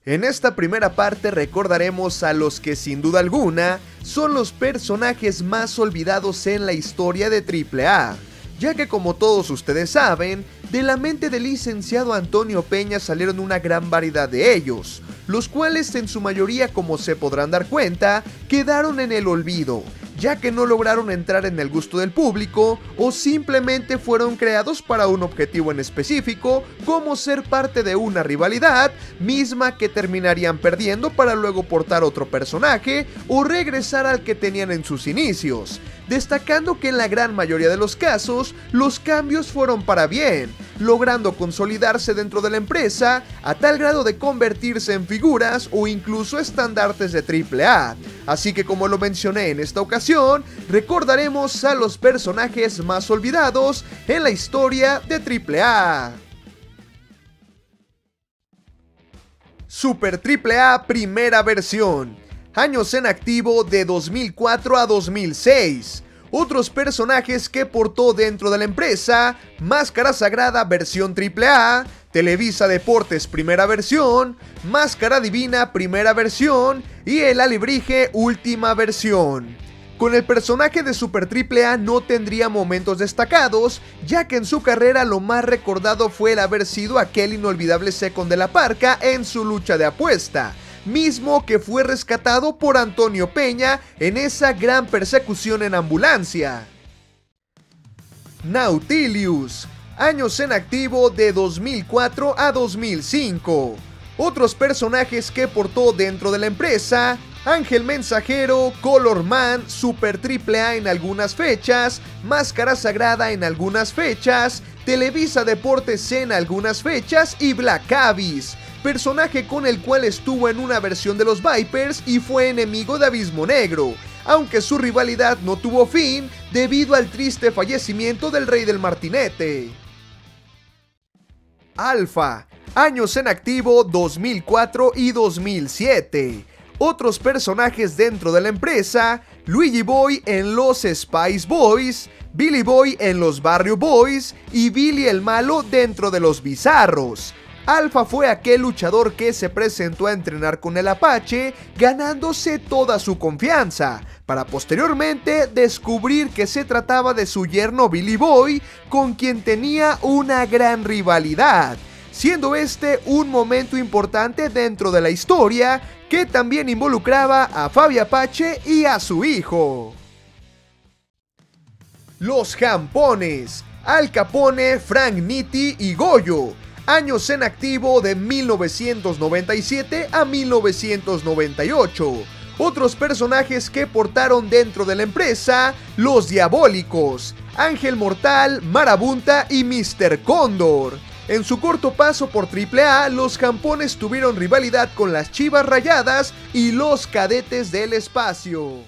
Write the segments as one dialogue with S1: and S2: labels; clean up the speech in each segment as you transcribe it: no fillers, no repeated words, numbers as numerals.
S1: En esta primera parte recordaremos a los que sin duda alguna son los personajes más olvidados en la historia de AAA, ya que como todos ustedes saben, de la mente del licenciado Antonio Peña salieron una gran variedad de ellos, los cuales en su mayoría, como se podrán dar cuenta, quedaron en el olvido, ya que no lograron entrar en el gusto del público o simplemente fueron creados para un objetivo en específico, como ser parte de una rivalidad misma que terminarían perdiendo para luego portar otro personaje o regresar al que tenían en sus inicios, destacando que en la gran mayoría de los casos los cambios fueron para bien, logrando consolidarse dentro de la empresa a tal grado de convertirse en figuras o incluso estandartes de AAA. Así que, como lo mencioné en esta ocasión, recordaremos a los personajes más olvidados en la historia de AAA. Super AAA Primera Versión. Años en activo de 2004 a 2006. Otros personajes que portó dentro de la empresa: Máscara Sagrada versión AAA, Televisa Deportes Primera Versión, Máscara Divina Primera Versión y El Alebrije Última Versión. Con el personaje de Super AAA no tendría momentos destacados, ya que en su carrera lo más recordado fue el haber sido aquel inolvidable Second de la Parca en su lucha de apuesta, mismo que fue rescatado por Antonio Peña en esa gran persecución en ambulancia. Nautilius. Años en activo de 2004 a 2005. Otros personajes que portó dentro de la empresa: Ángel Mensajero, Color Man, Super AAA en algunas fechas, Máscara Sagrada en algunas fechas, Televisa Deportes en algunas fechas y Black Abyss, personaje con el cual estuvo en una versión de los Vipers y fue enemigo de Abismo Negro, aunque su rivalidad no tuvo fin debido al triste fallecimiento del Rey del Martinete. Alpha. Años en activo 2004 y 2007. Otros personajes dentro de la empresa: Luigi Boy en los Spice Boys, Billy Boy en los Barrio Boys y Billy el Malo dentro de los Bizarros. Alpha fue aquel luchador que se presentó a entrenar con el Apache, ganándose toda su confianza, para posteriormente descubrir que se trataba de su yerno Billy Boy, con quien tenía una gran rivalidad, siendo este un momento importante dentro de la historia que también involucraba a Fabi Apache y a su hijo. Los Jampones. Al Capone, Frank Nitti y Goyo. Años en activo de 1997 a 1998. Otros personajes que portaron dentro de la empresa: Los Diabólicos, Ángel Mortal, Marabunta y Mr. Cóndor. En su corto paso por AAA, los Jampones tuvieron rivalidad con las Chivas Rayadas y los Cadetes del Espacio.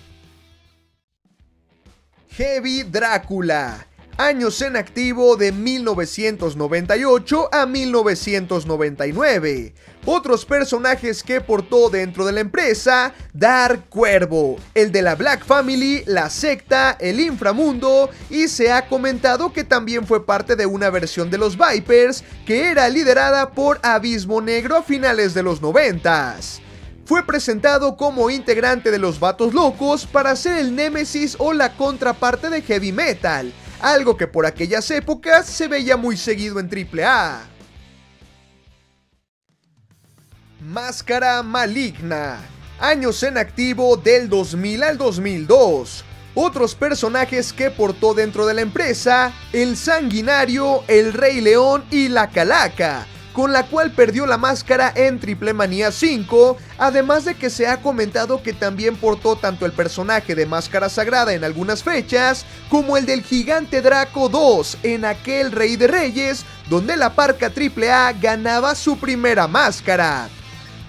S1: Heavy Drácula. Años en activo de 1998 a 1999. Otros personajes que portó dentro de la empresa: Dark Cuervo, el de la Black Family, la secta, el inframundo, y se ha comentado que también fue parte de una versión de los Vipers que era liderada por Abismo Negro a finales de los 90s. Fue presentado como integrante de los Vatos Locos para ser el némesis o la contraparte de Heavy Metal, algo que por aquellas épocas se veía muy seguido en AAA. Máscara Maligna. Años en activo del 2000 al 2002. Otros personajes que portó dentro de la empresa: el Sanguinario, el Rey León y la Calaca, con la cual perdió la máscara en Triple Manía 5, además de que se ha comentado que también portó tanto el personaje de Máscara Sagrada en algunas fechas, como el del Gigante Draco 2 en aquel Rey de Reyes, donde la Parca AAA ganaba su primera máscara.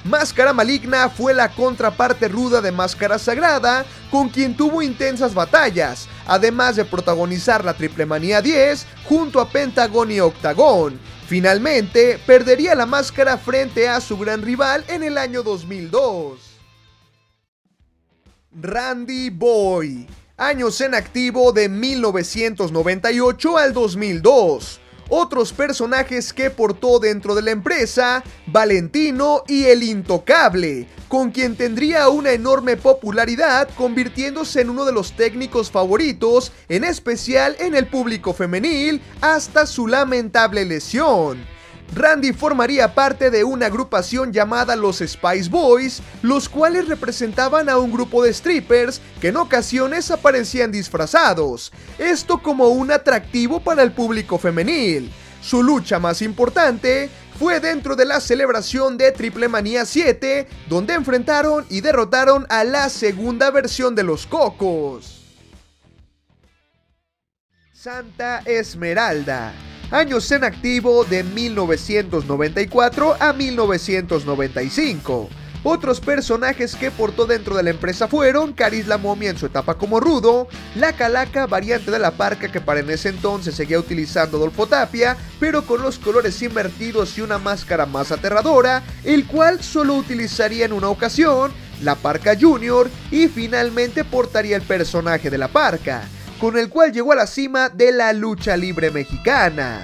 S1: Máscara Maligna fue la contraparte ruda de Máscara Sagrada, con quien tuvo intensas batallas, además de protagonizar la Triple Manía 10 junto a Pentagón y Octagón. Finalmente, perdería la máscara frente a su gran rival en el año 2002. Randy Boy. Años en activo de 1998 al 2002. Otros personajes que portó dentro de la empresa: Valentino y el Intocable, con quien tendría una enorme popularidad, convirtiéndose en uno de los técnicos favoritos, en especial en el público femenil, hasta su lamentable lesión. Randy formaría parte de una agrupación llamada los Spice Boys, los cuales representaban a un grupo de strippers que en ocasiones aparecían disfrazados, esto como un atractivo para el público femenil. Su lucha más importante fue dentro de la celebración de Triple Manía 7, donde enfrentaron y derrotaron a la segunda versión de los Cocos. Santa Esmeralda. Años en activo de 1994 a 1995. Otros personajes que portó dentro de la empresa fueron Caris la Momia en su etapa como rudo, la Calaca, variante de la Parca que para en ese entonces seguía utilizando Adolfo Tapia, pero con los colores invertidos y una máscara más aterradora, el cual solo utilizaría en una ocasión, la Parca Junior, y finalmente portaría el personaje de la Parca, con el cual llegó a la cima de la lucha libre mexicana.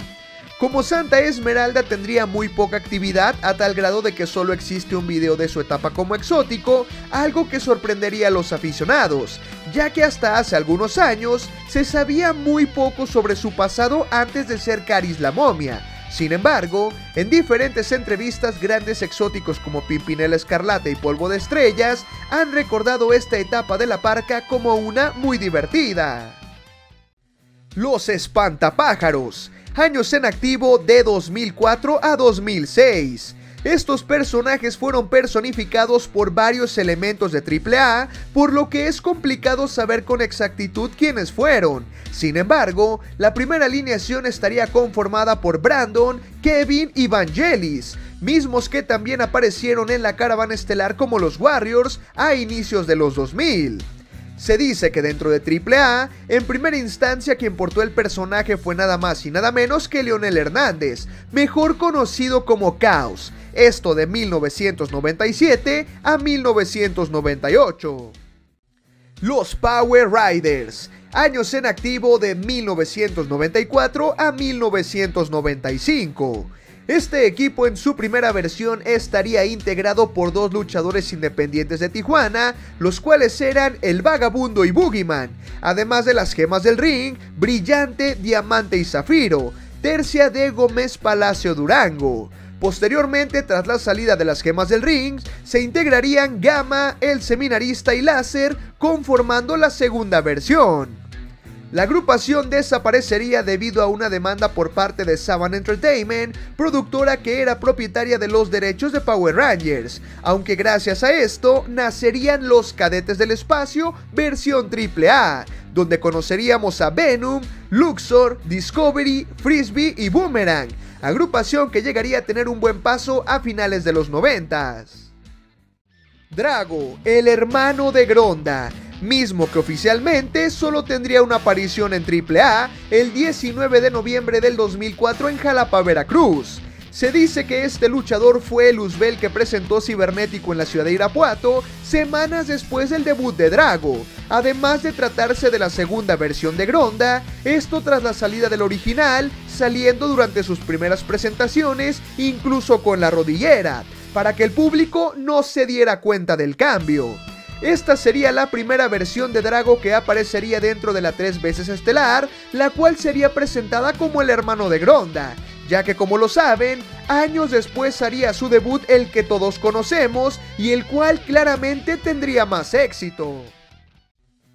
S1: Como Santa Esmeralda tendría muy poca actividad, a tal grado de que solo existe un video de su etapa como exótico, algo que sorprendería a los aficionados, ya que hasta hace algunos años se sabía muy poco sobre su pasado antes de ser Caris la Momia. Sin embargo, en diferentes entrevistas, grandes exóticos como Pimpinela Escarlata y Polvo de Estrellas han recordado esta etapa de la Parca como una muy divertida. Los Espantapájaros. Años en activo de 2004 a 2006. Estos personajes fueron personificados por varios elementos de AAA, por lo que es complicado saber con exactitud quiénes fueron. Sin embargo, la primera alineación estaría conformada por Brandon, Kevin y Vangelis, mismos que también aparecieron en la caravana estelar como los Warriors a inicios de los 2000. Se dice que dentro de AAA, en primera instancia quien portó el personaje fue nada más y nada menos que Leonel Hernández, mejor conocido como Caos, esto de 1997 a 1998. Los Power Riders. Años en activo de 1994 a 1995. Este equipo en su primera versión estaría integrado por dos luchadores independientes de Tijuana, los cuales eran el Vagabundo y Boogeyman, además de las gemas del ring, Brillante, Diamante y Zafiro, tercia de Gómez Palacio Durango. Posteriormente, tras la salida de las gemas del ring, se integrarían Gama, el Seminarista y Láser, conformando la segunda versión. La agrupación desaparecería debido a una demanda por parte de Saban Entertainment, productora que era propietaria de los derechos de Power Rangers, aunque gracias a esto nacerían los Cadetes del Espacio versión AAA, donde conoceríamos a Venom, Luxor, Discovery, Frisbee y Boomerang, agrupación que llegaría a tener un buen paso a finales de los 90s. Drago, el hermano de Gronda, mismo que oficialmente solo tendría una aparición en AAA el 19 de noviembre del 2004 en Jalapa, Veracruz. Se dice que este luchador fue el Luzbel que presentó Cibernético en la ciudad de Irapuato semanas después del debut de Drago, además de tratarse de la segunda versión de Gronda, esto tras la salida del original, saliendo durante sus primeras presentaciones incluso con la rodillera, para que el público no se diera cuenta del cambio. Esta sería la primera versión de Drago que aparecería dentro de la 3 veces estelar, la cual sería presentada como el hermano de Gronda, ya que como lo saben, años después haría su debut el que todos conocemos y el cual claramente tendría más éxito.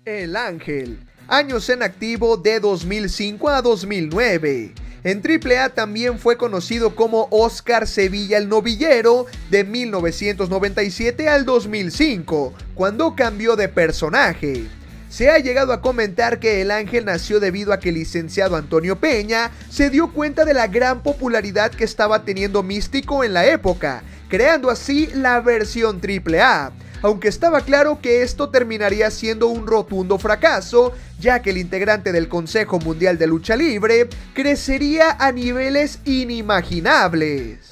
S1: El Ángel. Años en activo de 2005 a 2009. En AAA también fue conocido como Oscar Sevilla el Novillero de 1997 al 2005, cuando cambió de personaje. Se ha llegado a comentar que el Ángel nació debido a que el licenciado Antonio Peña se dio cuenta de la gran popularidad que estaba teniendo Místico en la época, creando así la versión AAA. Aunque estaba claro que esto terminaría siendo un rotundo fracaso, ya que el integrante del Consejo Mundial de Lucha Libre crecería a niveles inimaginables.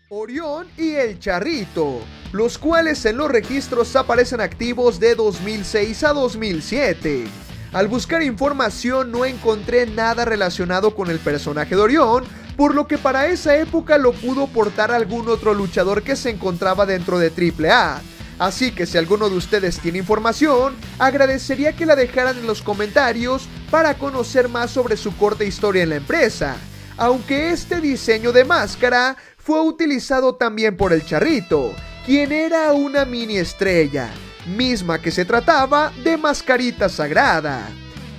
S1: Orión y el Charrito, los cuales en los registros aparecen activos de 2006 a 2007. Al buscar información no encontré nada relacionado con el personaje de Orión, por lo que para esa época lo pudo portar algún otro luchador que se encontraba dentro de AAA. Así que si alguno de ustedes tiene información, agradecería que la dejaran en los comentarios para conocer más sobre su corta historia en la empresa. Aunque este diseño de máscara fue utilizado también por el Charrito, quien era una mini estrella, misma que se trataba de mascarita sagrada.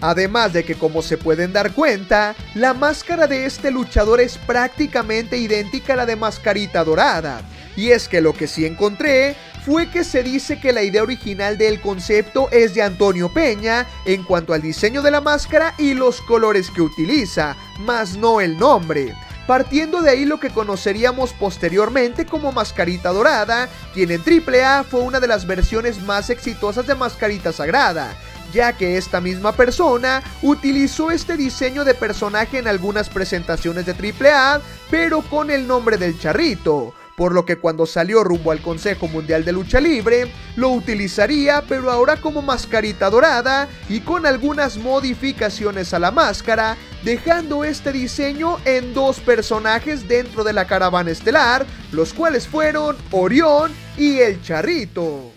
S1: Además de que, como se pueden dar cuenta, la máscara de este luchador es prácticamente idéntica a la de Mascarita Dorada. Y es que lo que sí encontré fue que se dice que la idea original del concepto es de Antonio Peña en cuanto al diseño de la máscara y los colores que utiliza, más no el nombre. Partiendo de ahí lo que conoceríamos posteriormente como Mascarita Dorada, quien en AAA fue una de las versiones más exitosas de Mascarita Sagrada, ya que esta misma persona utilizó este diseño de personaje en algunas presentaciones de AAA, pero con el nombre del Charrito, por lo que cuando salió rumbo al Consejo Mundial de Lucha Libre, lo utilizaría, pero ahora como Mascarita Dorada y con algunas modificaciones a la máscara, dejando este diseño en dos personajes dentro de la caravana estelar, los cuales fueron Orión y el Charrito.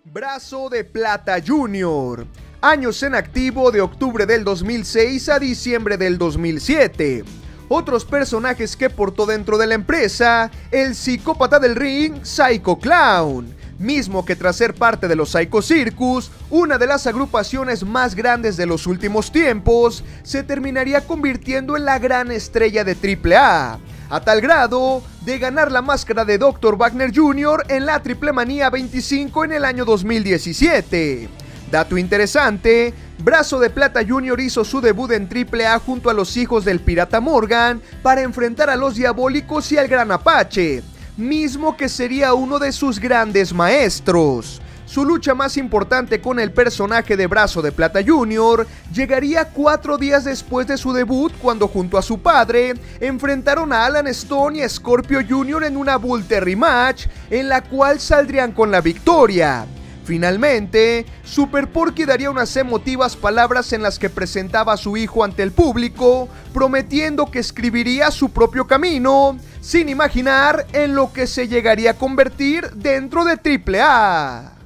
S1: Brazo de Plata Jr. Años en activo de octubre del 2006 a diciembre del 2007. Otros personajes que portó dentro de la empresa: el psicópata del ring, Psycho Clown, mismo que tras ser parte de los Psycho Circus, una de las agrupaciones más grandes de los últimos tiempos, se terminaría convirtiendo en la gran estrella de AAA, a tal grado de ganar la máscara de Dr. Wagner Jr. en la Triple Manía 25 en el año 2017. Dato interesante: Brazo de Plata Jr. hizo su debut en AAA junto a los hijos del Pirata Morgan para enfrentar a los Diabólicos y al Gran Apache, mismo que sería uno de sus grandes maestros. Su lucha más importante con el personaje de Brazo de Plata Jr. llegaría 4 días después de su debut, cuando junto a su padre enfrentaron a Alan Stone y a Scorpio Jr. en una Bull Terry match, en la cual saldrían con la victoria. Finalmente, Super Porky daría unas emotivas palabras en las que presentaba a su hijo ante el público, prometiendo que escribiría su propio camino, sin imaginar en lo que se llegaría a convertir dentro de AAA.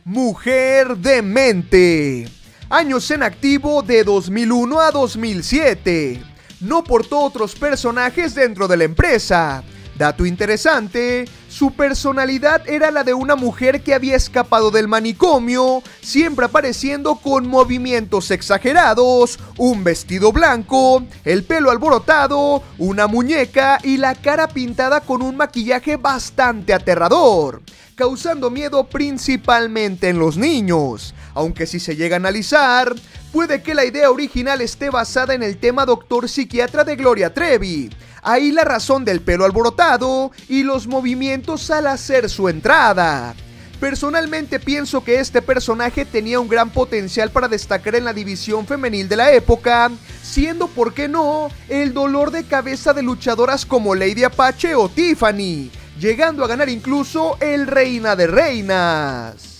S1: Mujer Demente. Años en activo de 2001 a 2007. No portó otros personajes dentro de la empresa. Dato interesante: su personalidad era la de una mujer que había escapado del manicomio, siempre apareciendo con movimientos exagerados, un vestido blanco, el pelo alborotado, una muñeca y la cara pintada con un maquillaje bastante aterrador, causando miedo principalmente en los niños. Aunque si se llega a analizar, puede que la idea original esté basada en el tema Doctor Psiquiatra de Gloria Trevi. Ahí la razón del pelo alborotado y los movimientos al hacer su entrada. Personalmente pienso que este personaje tenía un gran potencial para destacar en la división femenil de la época, siendo, por qué no, el dolor de cabeza de luchadoras como Lady Apache o Tiffany, llegando a ganar incluso el Reina de Reinas.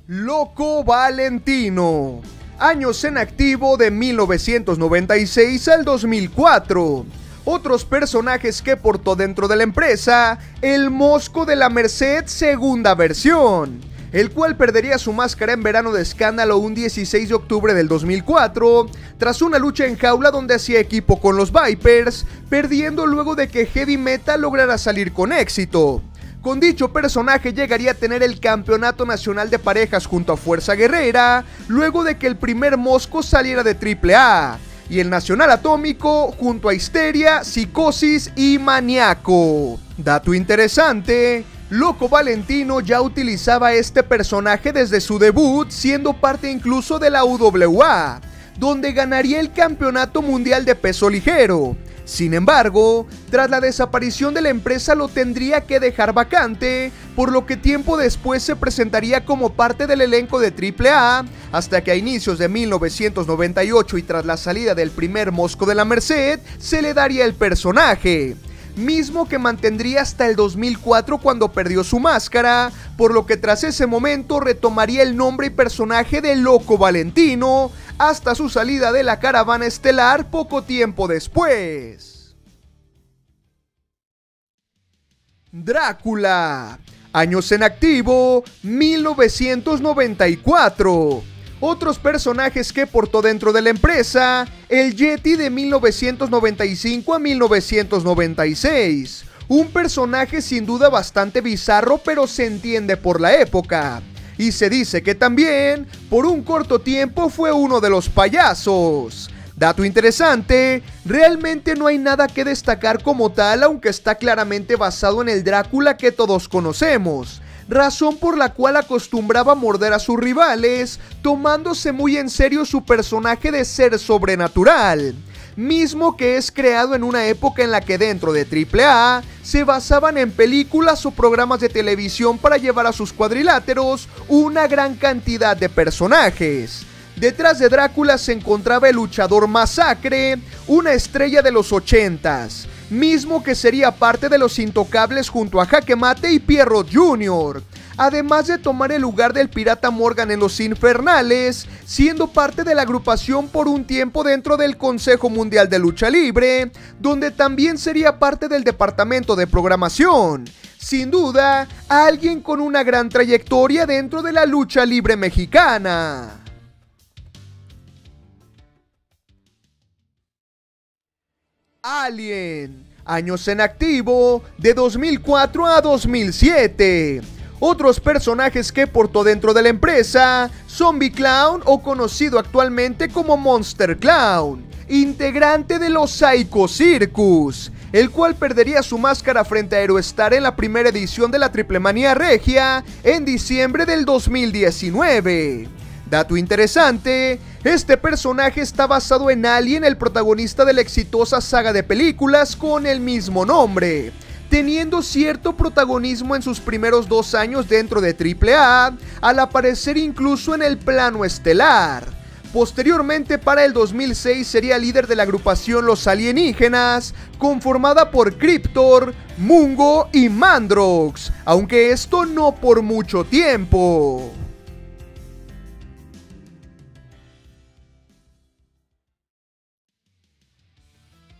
S1: Loco Valentino. Años en activo de 1996 al 2004. Otros personajes que portó dentro de la empresa: el Mosco de la Merced segunda versión, el cual perdería su máscara en Verano de Escándalo un 16 de octubre del 2004, tras una lucha en jaula donde hacía equipo con los Vipers, perdiendo luego de que Heavy Metal lograra salir con éxito. Con dicho personaje llegaría a tener el campeonato nacional de parejas junto a Fuerza Guerrera, luego de que el primer Mosco saliera de AAA, y el Nacional Atómico junto a Histeria, Psicosis y Maníaco. Dato interesante: Loco Valentino ya utilizaba este personaje desde su debut, siendo parte incluso de la UWA, donde ganaría el campeonato mundial de peso ligero. Sin embargo, tras la desaparición de la empresa lo tendría que dejar vacante, por lo que tiempo después se presentaría como parte del elenco de AAA, hasta que a inicios de 1998 y tras la salida del primer Mosco de la Merced, se le daría el personaje, mismo que mantendría hasta el 2004 cuando perdió su máscara, por lo que tras ese momento retomaría el nombre y personaje de Loco Valentino, hasta su salida de la Caravana Estelar poco tiempo después. Drácula. Años en activo, 1994. Otros personajes que portó dentro de la empresa: el Yeti de 1995 a 1996. Un personaje sin duda bastante bizarro, pero se entiende por la época. Y se dice que también, por un corto tiempo, fue uno de los payasos. Dato interesante, realmente no hay nada que destacar como tal, aunque está claramente basado en el Drácula que todos conocemos, razón por la cual acostumbraba a morder a sus rivales, tomándose muy en serio su personaje de ser sobrenatural, mismo que es creado en una época en la que dentro de AAA se basaban en películas o programas de televisión para llevar a sus cuadriláteros una gran cantidad de personajes. Detrás de Drácula se encontraba el luchador Masacre, una estrella de los 80s, mismo que sería parte de los Intocables junto a Jaque Mate y Pierrot Jr., además de tomar el lugar del Pirata Morgan en Los Infernales, siendo parte de la agrupación por un tiempo dentro del Consejo Mundial de Lucha Libre, donde también sería parte del departamento de programación. Sin duda, alguien con una gran trayectoria dentro de la lucha libre mexicana. Alien. Años en activo, de 2004 a 2007. Otros personajes que portó dentro de la empresa: Zombie Clown, o conocido actualmente como Monster Clown, integrante de los Psycho Circus, el cual perdería su máscara frente a Aerostar en la primera edición de la Triplemanía Regia en diciembre del 2019. Dato interesante, este personaje está basado en Alien, el protagonista de la exitosa saga de películas con el mismo nombre, teniendo cierto protagonismo en sus primeros 2 años dentro de AAA, al aparecer incluso en el plano estelar. Posteriormente, para el 2006, sería líder de la agrupación Los Alienígenas, conformada por Cryptor, Mungo y Mandrox, aunque esto no por mucho tiempo.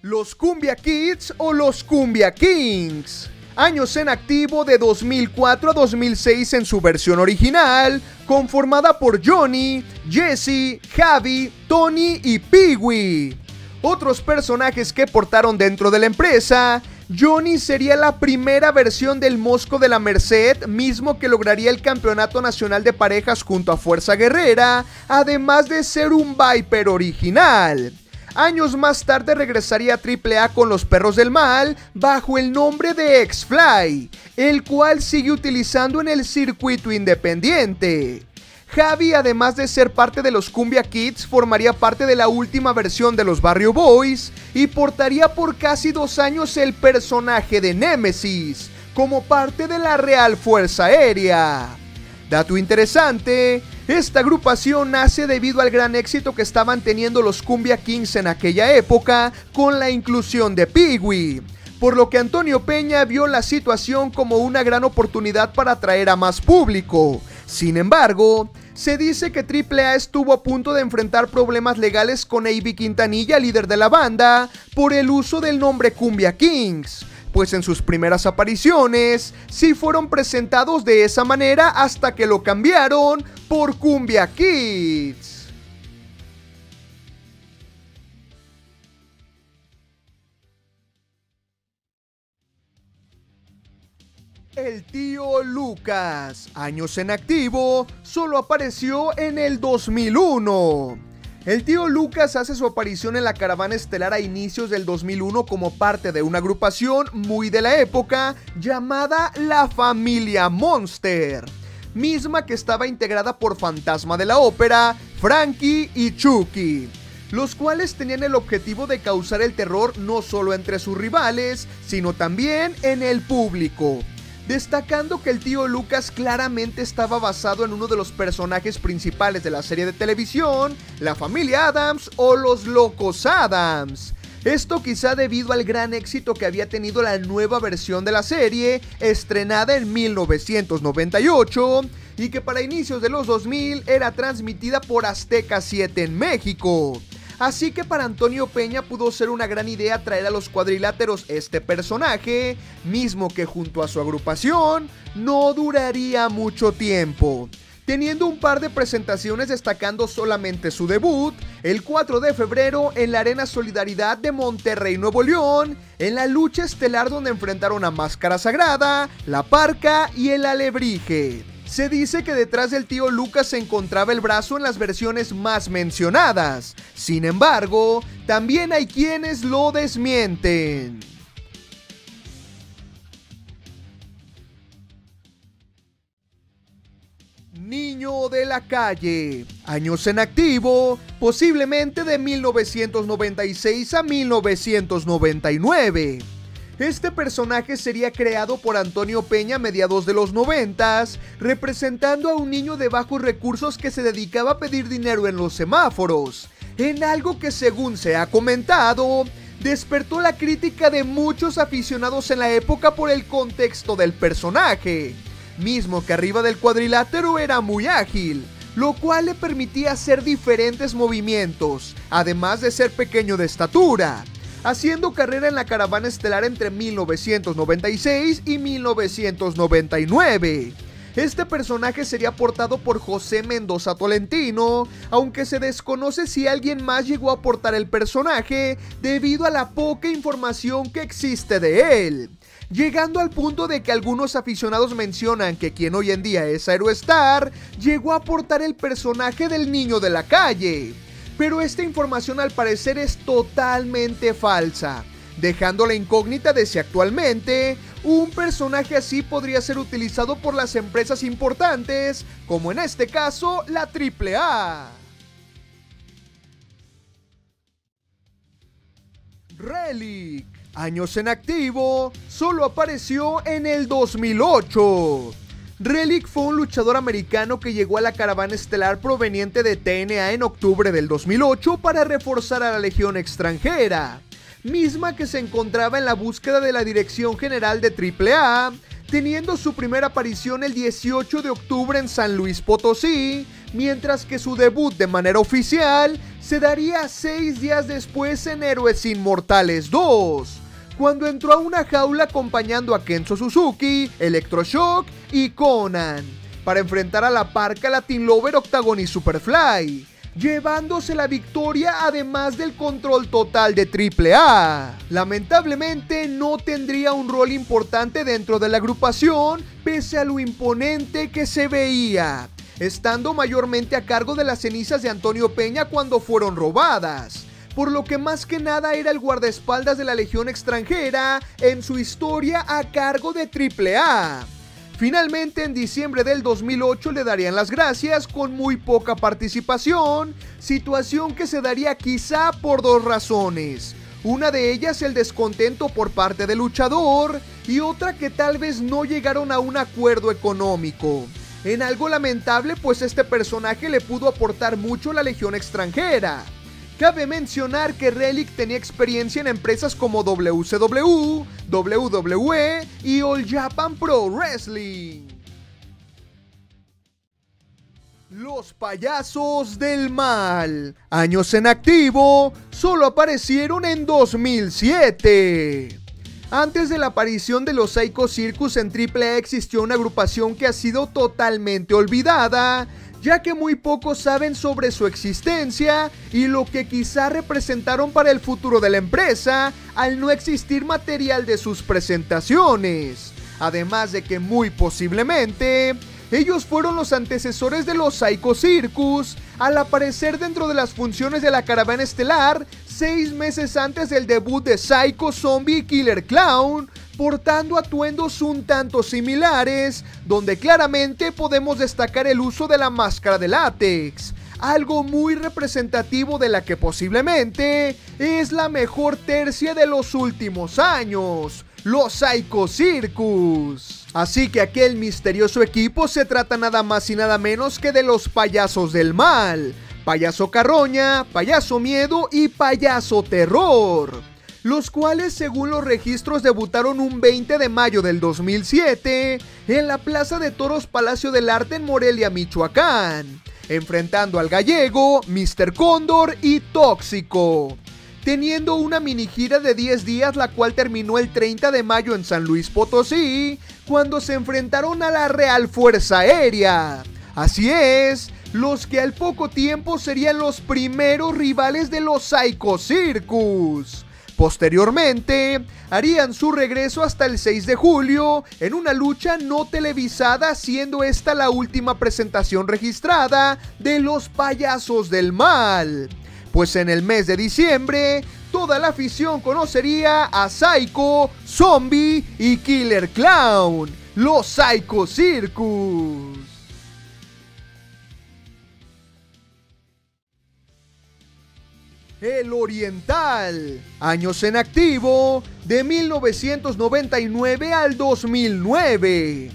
S1: Los Cumbia Kids o los Cumbia Kings. Años en activo, de 2004 a 2006 en su versión original, conformada por Johnny, Jesse, Javi, Tony y Pee-wee. Otros personajes que portaron dentro de la empresa: Johnny sería la primera versión del Mosco de la Merced, mismo que lograría el campeonato nacional de parejas junto a Fuerza Guerrera, además de ser un Viper original. Años más tarde regresaría a AAA con los Perros del Mal bajo el nombre de X-Fly, el cual sigue utilizando en el circuito independiente. Javi, además de ser parte de los Cumbia Kids, formaría parte de la última versión de los Barrio Boys y portaría por casi 2 años el personaje de Némesis, como parte de la Real Fuerza Aérea. Dato interesante, esta agrupación nace debido al gran éxito que estaban teniendo los Cumbia Kings en aquella época con la inclusión de Pee-wee, por lo que Antonio Peña vio la situación como una gran oportunidad para atraer a más público. Sin embargo, se dice que AAA estuvo a punto de enfrentar problemas legales con A.B. Quintanilla, líder de la banda, por el uso del nombre Cumbia Kings, pues en sus primeras apariciones sí fueron presentados de esa manera hasta que lo cambiaron por Cumbia Kids. El tío Lucas, años en activo, solo apareció en el 2001. El tío Lucas hace su aparición en la Caravana Estelar a inicios del 2001 como parte de una agrupación muy de la época llamada La Familia Monster, misma que estaba integrada por Fantasma de la Ópera, Frankie y Chucky. los cuales tenían el objetivo de causar el terror no solo entre sus rivales, sino también en el público. Destacando que el tío Lucas claramente estaba basado en uno de los personajes principales de la serie de televisión, la familia Addams o los Locos Addams. Esto quizá debido al gran éxito que había tenido la nueva versión de la serie, estrenada en 1998, y que para inicios de los 2000 era transmitida por Azteca 7 en México. Así que para Antonio Peña pudo ser una gran idea traer a los cuadriláteros este personaje, mismo que junto a su agrupación no duraría mucho tiempo, teniendo un par de presentaciones destacando solamente su debut el 4 de febrero en la Arena Solidaridad de Monterrey, Nuevo León, en la lucha estelar donde enfrentaron a Máscara Sagrada, La Parca y el Alebrije. Se dice que detrás del tío Lucas se encontraba el brazo en las versiones más mencionadas. Sin embargo, también hay quienes lo desmienten. Niño de la calle. Años en activo, posiblemente de 1996 a 1999. Este personaje sería creado por Antonio Peña a mediados de los 90s, representando a un niño de bajos recursos que se dedicaba a pedir dinero en los semáforos, en algo que, según se ha comentado, despertó la crítica de muchos aficionados en la época por el contexto del personaje, mismo que arriba del cuadrilátero era muy ágil, lo cual le permitía hacer diferentes movimientos, además de ser pequeño de estatura, haciendo carrera en la caravana estelar entre 1996 y 1999. Este personaje sería portado por José Mendoza Tolentino, aunque se desconoce si alguien más llegó a portar el personaje debido a la poca información que existe de él, llegando al punto de que algunos aficionados mencionan que quien hoy en día es Aerostar llegó a portar el personaje del niño de la calle. Pero esta información al parecer es totalmente falsa, dejando la incógnita de si actualmente un personaje así podría ser utilizado por las empresas importantes, como en este caso la AAA. Relic. Años en activo, solo apareció en el 2008. Relic fue un luchador americano que llegó a la caravana estelar proveniente de TNA en octubre del 2008 para reforzar a la Legión extranjera, misma que se encontraba en la búsqueda de la dirección general de AAA, teniendo su primera aparición el 18 de octubre en San Luis Potosí, mientras que su debut de manera oficial se daría 6 días después en Héroes Inmortales 2, cuando entró a una jaula acompañando a Kenzo Suzuki, Electroshock y Conan, para enfrentar a La Parca, Latin Lover, Octagon y Superfly, llevándose la victoria además del control total de AAA. Lamentablemente no tendría un rol importante dentro de la agrupación, pese a lo imponente que se veía, estando mayormente a cargo de las cenizas de Antonio Peña cuando fueron robadas, por lo que más que nada era el guardaespaldas de la Legión extranjera en su historia a cargo de AAA. Finalmente, en diciembre del 2008 le darían las gracias con muy poca participación, situación que se daría quizá por dos razones. Una de ellas el descontento por parte del luchador y otra que tal vez no llegaron a un acuerdo económico. En algo lamentable, pues este personaje le pudo aportar mucho a la Legión extranjera. Cabe mencionar que Relic tenía experiencia en empresas como WCW, WWE y All Japan Pro Wrestling. Los Payasos del Mal. Años en activo, solo aparecieron en 2007. Antes de la aparición de los Psycho Circus en AAA existió una agrupación que ha sido totalmente olvidada, ya que muy pocos saben sobre su existencia y lo que quizá representaron para el futuro de la empresa al no existir material de sus presentaciones. Además de que muy posiblemente ellos fueron los antecesores de los Psycho Circus al aparecer dentro de las funciones de la caravana estelar 6 meses antes del debut de Psycho, Zombie y Killer Clown, portando atuendos un tanto similares, donde claramente podemos destacar el uso de la máscara de látex, algo muy representativo de la que posiblemente es la mejor tercia de los últimos años, los Psycho Circus. Así que aquel misterioso equipo se trata nada más y nada menos que de los Payasos del Mal, Payaso Carroña, Payaso Miedo y Payaso Terror, los cuales según los registros debutaron un 20 de mayo del 2007 en la Plaza de Toros Palacio del Arte en Morelia, Michoacán, enfrentando al Gallego, Mr. Cóndor y Tóxico, teniendo una mini gira de 10 días, la cual terminó el 30 de mayo en San Luis Potosí, cuando se enfrentaron a la Real Fuerza Aérea. Así es, los que al poco tiempo serían los primeros rivales de los Psycho Circus. Posteriormente, harían su regreso hasta el 6 de julio en una lucha no televisada, siendo esta la última presentación registrada de los Payasos del Mal. Pues en el mes de diciembre, toda la afición conocería a Psycho, Zombie y Killer Clown, los Psycho Circus. El Oriental, años en activo, de 1999 al 2009.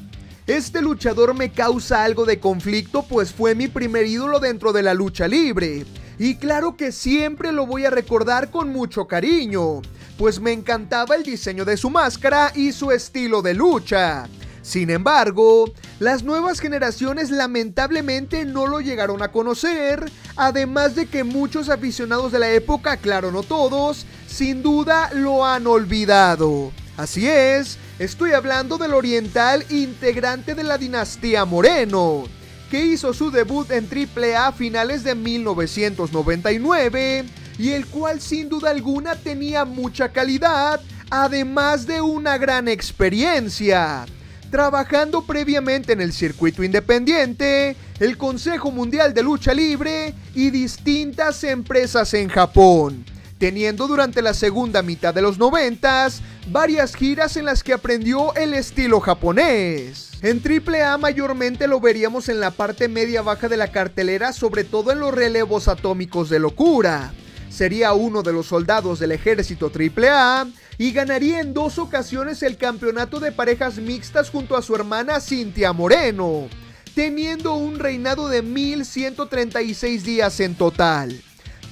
S1: Este luchador me causa algo de conflicto, pues fue mi primer ídolo dentro de la lucha libre. Y claro que siempre lo voy a recordar con mucho cariño, pues me encantaba el diseño de su máscara y su estilo de lucha. Sin embargo, las nuevas generaciones lamentablemente no lo llegaron a conocer, además de que muchos aficionados de la época, claro no todos, sin duda lo han olvidado. Así es, estoy hablando del Oriental, integrante de la dinastía Moreno, que hizo su debut en AAA a finales de 1999 y el cual sin duda alguna tenía mucha calidad, además de una gran experiencia, trabajando previamente en el circuito independiente, el Consejo Mundial de Lucha Libre y distintas empresas en Japón, teniendo durante la segunda mitad de los 90s varias giras en las que aprendió el estilo japonés. En AAA mayormente lo veríamos en la parte media-baja de la cartelera, sobre todo en los relevos atómicos de locura. Sería uno de los soldados del ejército AAA y ganaría en 2 ocasiones el campeonato de parejas mixtas junto a su hermana Cintia Moreno, teniendo un reinado de 1136 días en total.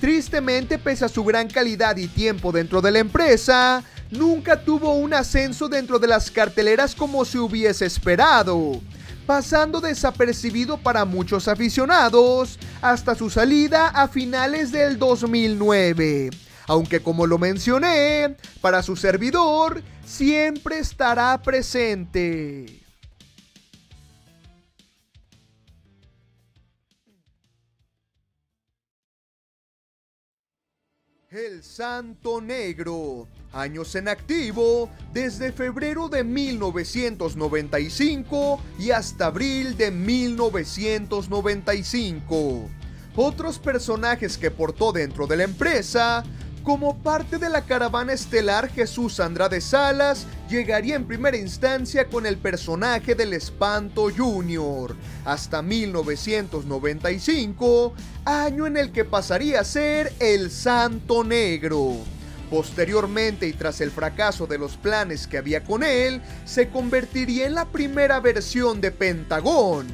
S1: Tristemente, pese a su gran calidad y tiempo dentro de la empresa, nunca tuvo un ascenso dentro de las carteleras como se hubiese esperado, pasando desapercibido para muchos aficionados hasta su salida a finales del 2009. Aunque como lo mencioné, para su servidor siempre estará presente. El Santo Negro, años en activo desde febrero de 1995 y hasta abril de 1995. Otros personajes que portó dentro de la empresa: como parte de la caravana estelar, Jesús Andrade Salas llegaría en primera instancia con el personaje del Espanto Jr. hasta 1995, año en el que pasaría a ser el Santo Negro. Posteriormente, y tras el fracaso de los planes que había con él, se convertiría en la primera versión de Pentagón,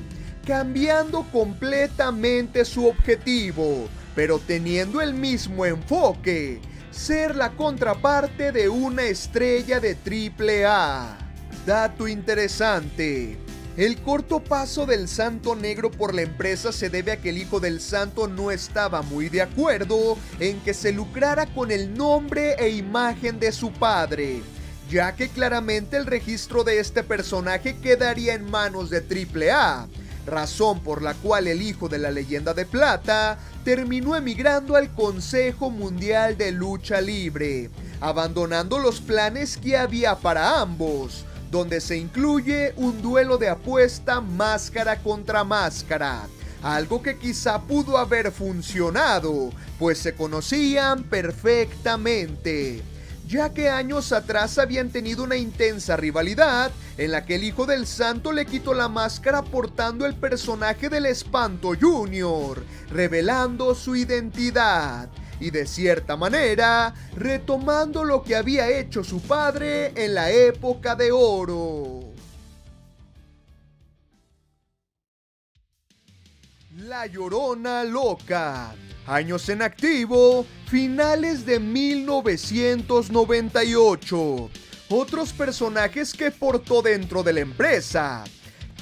S1: cambiando completamente su objetivo, pero teniendo el mismo enfoque: ser la contraparte de una estrella de AAA. Dato interesante: el corto paso del Santo Negro por la empresa se debe a que el hijo del santo no estaba muy de acuerdo en que se lucrara con el nombre e imagen de su padre, ya que claramente el registro de este personaje quedaría en manos de AAA, razón por la cual el hijo de la Leyenda de Plata terminó emigrando al Consejo Mundial de Lucha Libre, abandonando los planes que había para ambos, donde se incluye un duelo de apuesta máscara contra máscara, algo que quizá pudo haber funcionado, pues se conocían perfectamente. ya que años atrás habían tenido una intensa rivalidad en la que el Hijo del Santo le quitó la máscara portando el personaje del Espanto Jr., revelando su identidad y de cierta manera retomando lo que había hecho su padre en la época de oro. La Llorona Loca. Años en activo, finales de 1998. Otros personajes que portó dentro de la empresa.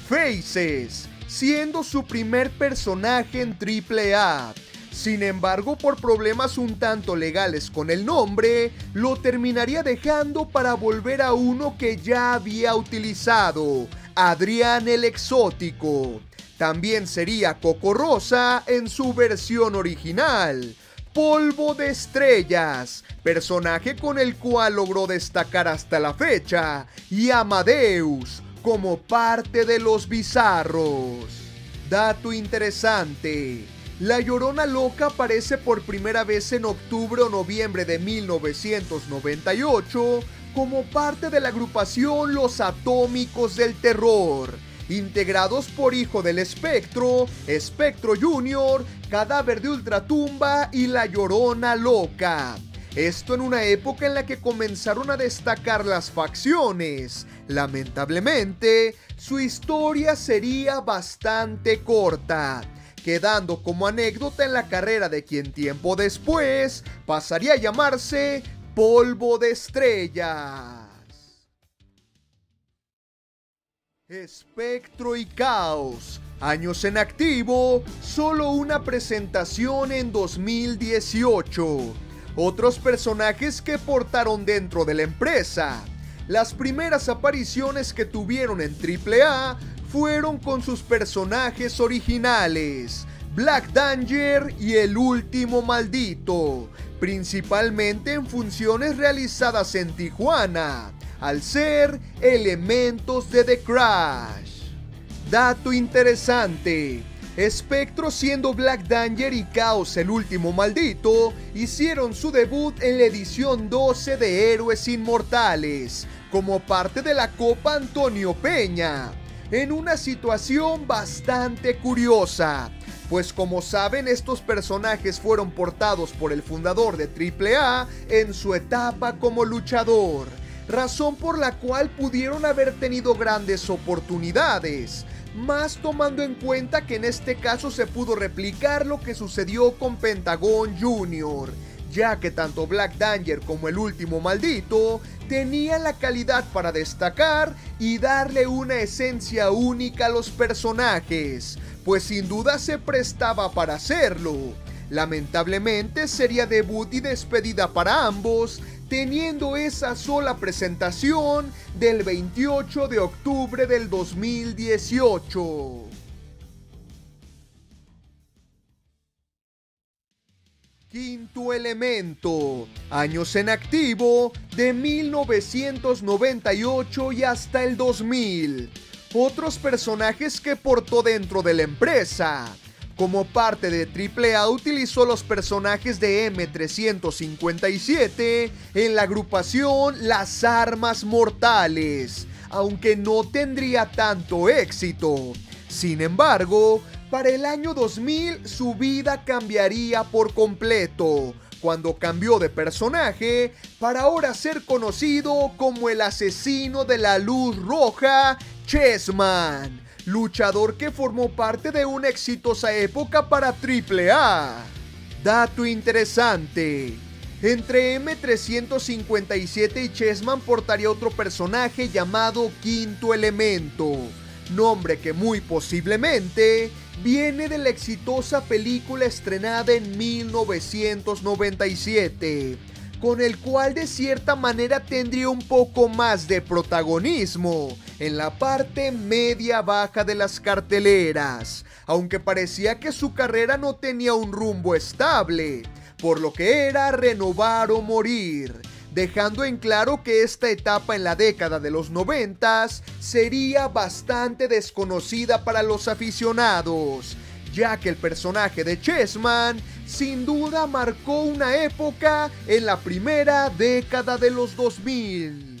S1: Faces, siendo su primer personaje en AAA. Sin embargo, por problemas un tanto legales con el nombre, lo terminaría dejando para volver a uno que ya había utilizado, Adrián el Exótico. También sería Coco Rosa en su versión original. Polvo de Estrellas, personaje con el cual logró destacar hasta la fecha, y Amadeus, como parte de los Bizarros. Dato interesante: La Llorona Loca aparece por primera vez en octubre o noviembre de 1998 como parte de la agrupación Los Atómicos del Terror, integrados por Hijo del Espectro, Espectro Jr., Cadáver de Ultratumba y La Llorona Loca. Esto en una época en la que comenzaron a destacar las facciones. Lamentablemente, su historia sería bastante corta, quedando como anécdota en la carrera de quien tiempo después pasaría a llamarse Polvo de Estrellas. Espectro y Caos. Años en activo, solo una presentación en 2018. Otros personajes que portaron dentro de la empresa. Las primeras apariciones que tuvieron en AAA fueron con sus personajes originales, Black Danger y El Último Maldito, principalmente en funciones realizadas en Tijuana, al ser elementos de The Crash. Dato interesante: Espectro, siendo Black Danger, y Caos, El Último Maldito, hicieron su debut en la edición 12 de Héroes Inmortales, como parte de la Copa Antonio Peña, en una situación bastante curiosa, pues como saben, estos personajes fueron portados por el fundador de AAA en su etapa como luchador, razón por la cual pudieron haber tenido grandes oportunidades, más tomando en cuenta que en este caso se pudo replicar lo que sucedió con Pentagon Jr., ya que tanto Black Danger como El Último Maldito tenían la calidad para destacar y darle una esencia única a los personajes, pues sin duda se prestaba para hacerlo. Lamentablemente sería debut y despedida para ambos, teniendo esa sola presentación del 28 de octubre del 2018. Quinto Elemento. Años en activo de 1998 y hasta el 2000. Otros personajes que portó dentro de la empresa. Como parte de AAA utilizó los personajes de M357 en la agrupación Las Armas Mortales, aunque no tendría tanto éxito. Sin embargo, para el año 2000 su vida cambiaría por completo, cuando cambió de personaje para ahora ser conocido como el Asesino de la Luz Roja, Chessman, luchador que formó parte de una exitosa época para AAA. Dato interesante: entre M357 y Chessman portaría otro personaje llamado Quinto Elemento, nombre que muy posiblemente viene de la exitosa película estrenada en 1997, con el cual de cierta manera tendría un poco más de protagonismo en la parte media-baja de las carteleras, aunque parecía que su carrera no tenía un rumbo estable, por lo que era renovar o morir, dejando en claro que esta etapa en la década de los 90 sería bastante desconocida para los aficionados, ya que el personaje de Chessman sin duda marcó una época en la primera década de los 2000.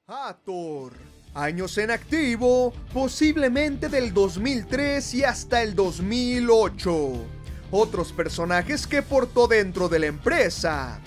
S1: Hathor. Años en activo, posiblemente del 2003 y hasta el 2008. Otros personajes que portó dentro de la empresa.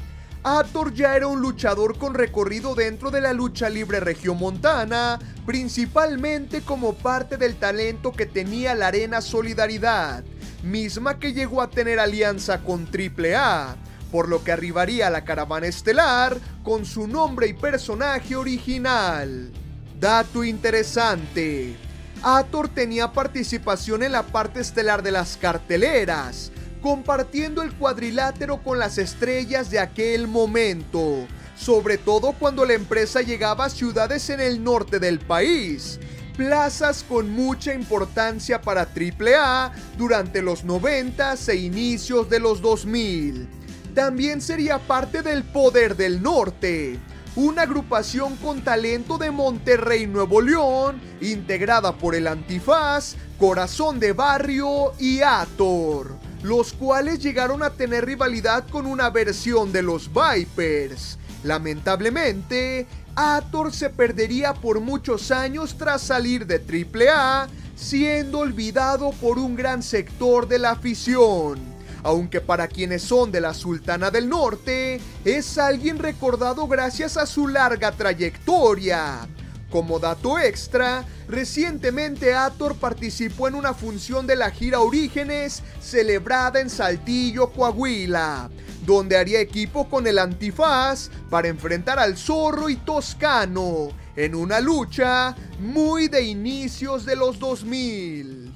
S1: Hathor ya era un luchador con recorrido dentro de la lucha libre regiomontana, principalmente como parte del talento que tenía la Arena Solidaridad, misma que llegó a tener alianza con AAA, por lo que arribaría a la caravana estelar con su nombre y personaje original. Dato interesante: Hathor tenía participación en la parte estelar de las carteleras, compartiendo el cuadrilátero con las estrellas de aquel momento, sobre todo cuando la empresa llegaba a ciudades en el norte del país, plazas con mucha importancia para AAA durante los 90s e inicios de los 2000. También sería parte del Poder del Norte, una agrupación con talento de Monterrey, Nuevo León, integrada por el Antifaz, Corazón de Barrio y Hathor, los cuales llegaron a tener rivalidad con una versión de los Vipers. Lamentablemente, Hathor se perdería por muchos años tras salir de AAA, siendo olvidado por un gran sector de la afición. Aunque para quienes son de la Sultana del Norte, es alguien recordado gracias a su larga trayectoria. Como dato extra, recientemente Hathor participó en una función de la gira Orígenes celebrada en Saltillo, Coahuila, donde haría equipo con el Antifaz para enfrentar al Zorro y Toscano en una lucha muy de inicios de los 2000.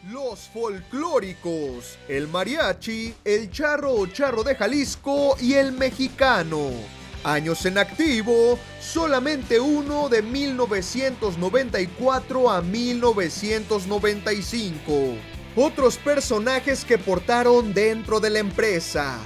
S1: Los folclóricos, el mariachi, el charro o charro de Jalisco y el mexicano. Años en activo, solamente uno de 1994 a 1995. Otros personajes que portaron dentro de la empresa.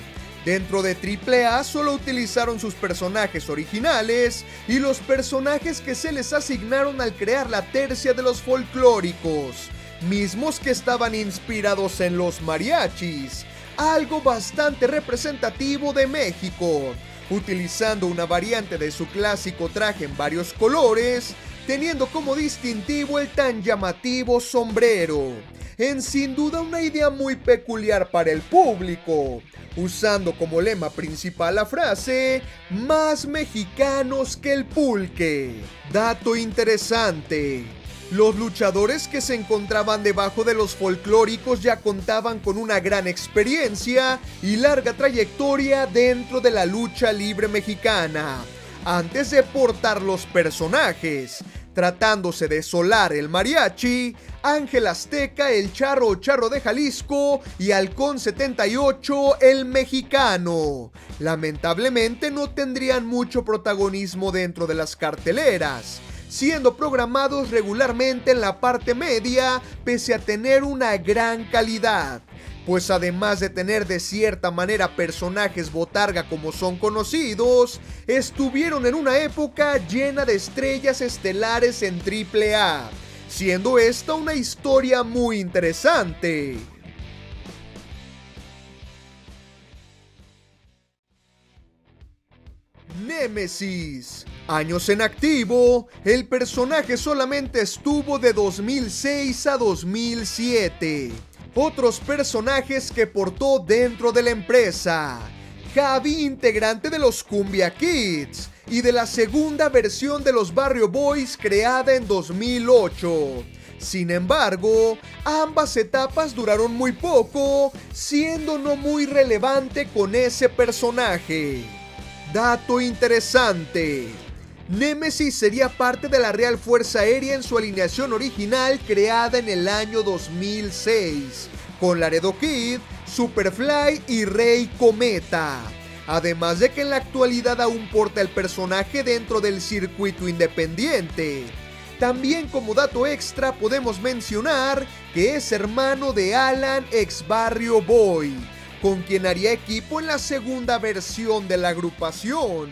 S1: Dentro de AAA solo utilizaron sus personajes originales y los personajes que se les asignaron al crear la tercia de los folclóricos, mismos que estaban inspirados en los mariachis, algo bastante representativo de México, utilizando una variante de su clásico traje en varios colores, teniendo como distintivo el tan llamativo sombrero, en sin duda una idea muy peculiar para el público, usando como lema principal la frase "más mexicanos que el pulque". Dato interesante: los luchadores que se encontraban debajo de los folclóricos ya contaban con una gran experiencia y larga trayectoria dentro de la lucha libre mexicana, antes de portar los personajes, tratándose de Solar el mariachi, Ángel Azteca el charro o charro de Jalisco y Halcón 78 el mexicano. Lamentablemente no tendrían mucho protagonismo dentro de las carteleras, siendo programados regularmente en la parte media pese a tener una gran calidad, pues además de tener de cierta manera personajes botarga como son conocidos, estuvieron en una época llena de estrellas estelares en AAA, siendo esta una historia muy interesante. Némesis. Años en activo, el personaje solamente estuvo de 2006 a 2007. Otros personajes que portó dentro de la empresa: Javi, integrante de los Cumbia Kids y de la segunda versión de los Barrio Boys creada en 2008. Sin embargo, ambas etapas duraron muy poco, siendo no muy relevante con ese personaje. Dato interesante: Némesis sería parte de la Real Fuerza Aérea en su alineación original creada en el año 2006, con Laredo Kid, Superfly y Rey Cometa. Además de que en la actualidad aún porta el personaje dentro del circuito independiente. También como dato extra podemos mencionar que es hermano de Alan ex Barrio Boy, con quien haría equipo en la segunda versión de la agrupación.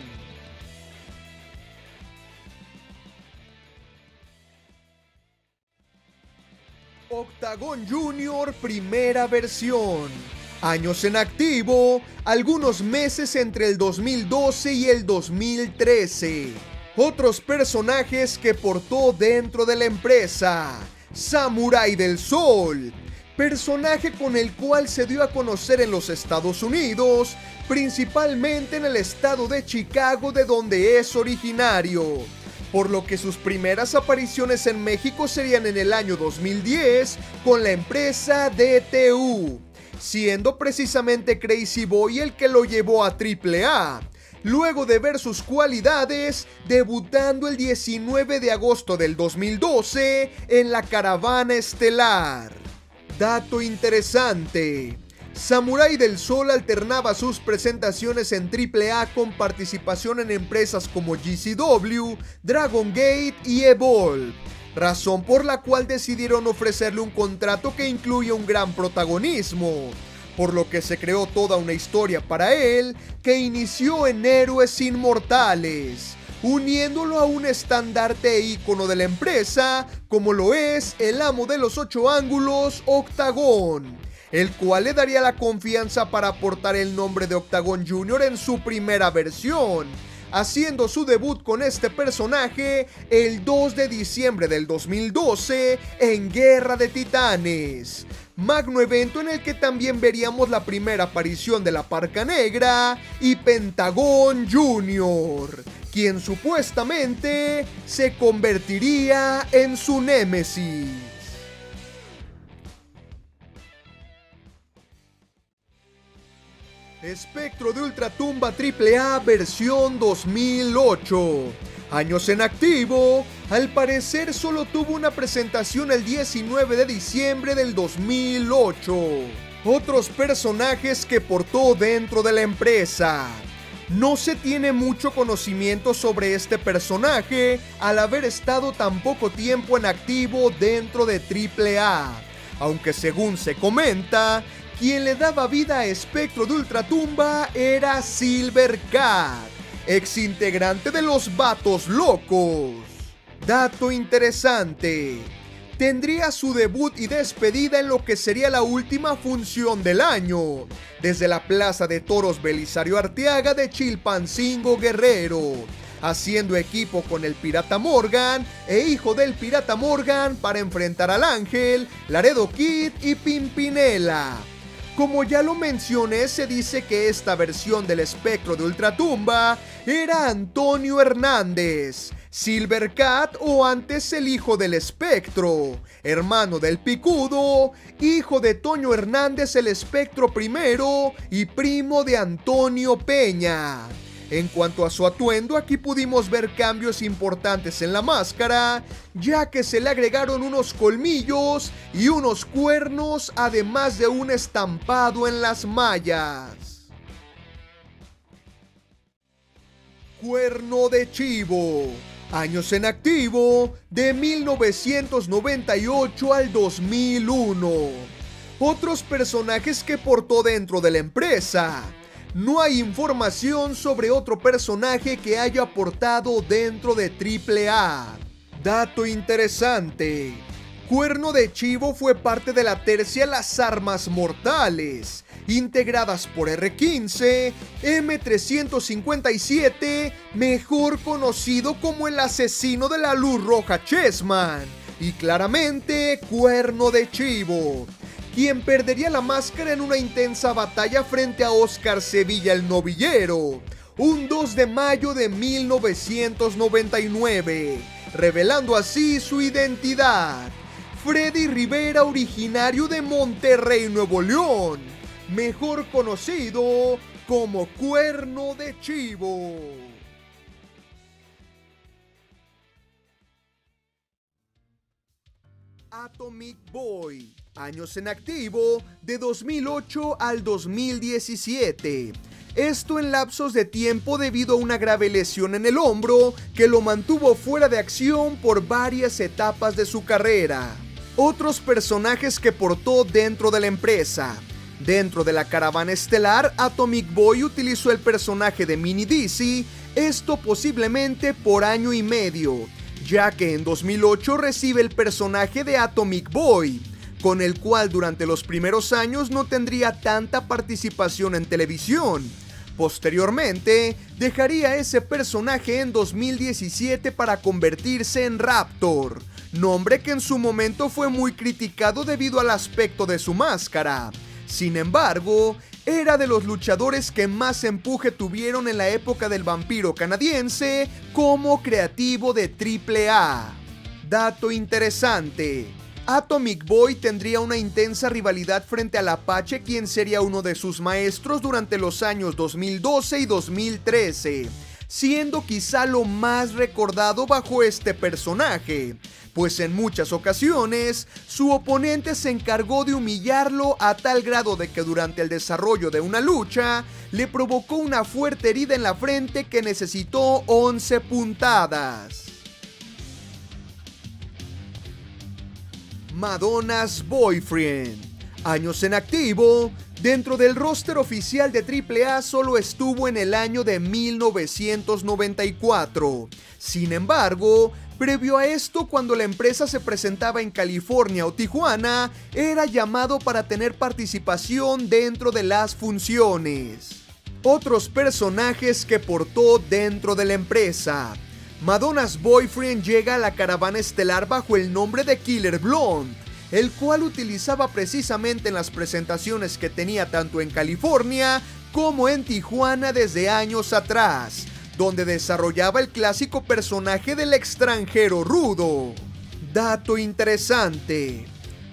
S1: Octagon Junior primera versión. Años en activo, algunos meses entre el 2012 y el 2013. Otros personajes que portó dentro de la empresa: Samurai del Sol, personaje con el cual se dio a conocer en los Estados Unidos, principalmente en el estado de Chicago, de donde es originario, por lo que sus primeras apariciones en México serían en el año 2010 con la empresa DTU, siendo precisamente Crazy Boy el que lo llevó a AAA, luego de ver sus cualidades, debutando el 19 de agosto del 2012 en la Caravana Estelar. Dato interesante: Samurai del Sol alternaba sus presentaciones en AAA con participación en empresas como GCW, Dragon Gate y Evolve, razón por la cual decidieron ofrecerle un contrato que incluye un gran protagonismo, por lo que se creó toda una historia para él que inició en Héroes Inmortales, uniéndolo a un estandarte e ícono de la empresa como lo es el amo de los 8 ángulos, Octagon, el cual le daría la confianza para aportar el nombre de Octagon Junior en su primera versión, haciendo su debut con este personaje el 2 de diciembre del 2012 en Guerra de Titanes, magno evento en el que también veríamos la primera aparición de la Parca Negra y Pentagón Junior, quien supuestamente se convertiría en su némesis. Espectro de Ultratumba AAA versión 2008. Años en activo, al parecer solo tuvo una presentación el 19 de diciembre del 2008. Otros personajes que portó dentro de la empresa. No se tiene mucho conocimiento sobre este personaje al haber estado tan poco tiempo en activo dentro de AAA, aunque según se comenta, quien le daba vida a Espectro de Ultratumba era Silver Cat, ex integrante de los Vatos Locos. Dato interesante: tendría su debut y despedida en lo que sería la última función del año, desde la Plaza de Toros Belisario Arteaga de Chilpancingo, Guerrero, haciendo equipo con el Pirata Morgan e hijo del Pirata Morgan para enfrentar al Ángel, Laredo Kid y Pimpinela. Como ya lo mencioné, se dice que esta versión del Espectro de Ultratumba era Antonio Hernández, Silver Cat o antes el hijo del Espectro, hermano del Picudo, hijo de Toño Hernández el Espectro primero y primo de Antonio Peña. En cuanto a su atuendo, aquí pudimos ver cambios importantes en la máscara, ya que se le agregaron unos colmillos y unos cuernos, además de un estampado en las mallas. Cuerno de Chivo. Años en activo, de 1998 al 2001. Otros personajes que portó dentro de la empresa. No hay información sobre otro personaje que haya aportado dentro de AAA. Dato interesante: Cuerno de Chivo fue parte de la tercia Las Armas Mortales, integradas por R15, M357, mejor conocido como el asesino de la luz roja Chessman, y claramente Cuerno de Chivo, quien perdería la máscara en una intensa batalla frente a Oscar Sevilla el Novillero, un 2 de mayo de 1999, revelando así su identidad. Freddy Rivera, originario de Monterrey, Nuevo León, mejor conocido como Cuerno de Chivo. Atomic Boy. Años en activo, de 2008 al 2017. Esto en lapsos de tiempo debido a una grave lesión en el hombro que lo mantuvo fuera de acción por varias etapas de su carrera. Otros personajes que portó dentro de la empresa: Dentro de la caravana estelar, Atomic Boy utilizó el personaje de Mini Dizzy, esto posiblemente por año y medio, ya que en 2008 recibe el personaje de Atomic Boy, con el cual durante los primeros años no tendría tanta participación en televisión. Posteriormente, dejaría ese personaje en 2017 para convertirse en Raptor, nombre que en su momento fue muy criticado debido al aspecto de su máscara. Sin embargo, era de los luchadores que más empuje tuvieron en la época del vampiro canadiense como creativo de AAA. Dato interesante: Atomic Boy tendría una intensa rivalidad frente al Apache, quien sería uno de sus maestros durante los años 2012 y 2013, siendo quizá lo más recordado bajo este personaje, pues en muchas ocasiones su oponente se encargó de humillarlo a tal grado de que durante el desarrollo de una lucha le provocó una fuerte herida en la frente que necesitó 11 puntadas. Madonna's Boyfriend. Años en activo. Dentro del roster oficial de AAA solo estuvo en el año de 1994. Sin embargo, previo a esto, cuando la empresa se presentaba en California o Tijuana, era llamado para tener participación dentro de las funciones. Otros personajes que portó dentro de la empresa. Madonna's Boyfriend llega a la caravana estelar bajo el nombre de Killer Blonde, el cual utilizaba precisamente en las presentaciones que tenía tanto en California como en Tijuana desde años atrás, donde desarrollaba el clásico personaje del extranjero rudo. Dato interesante: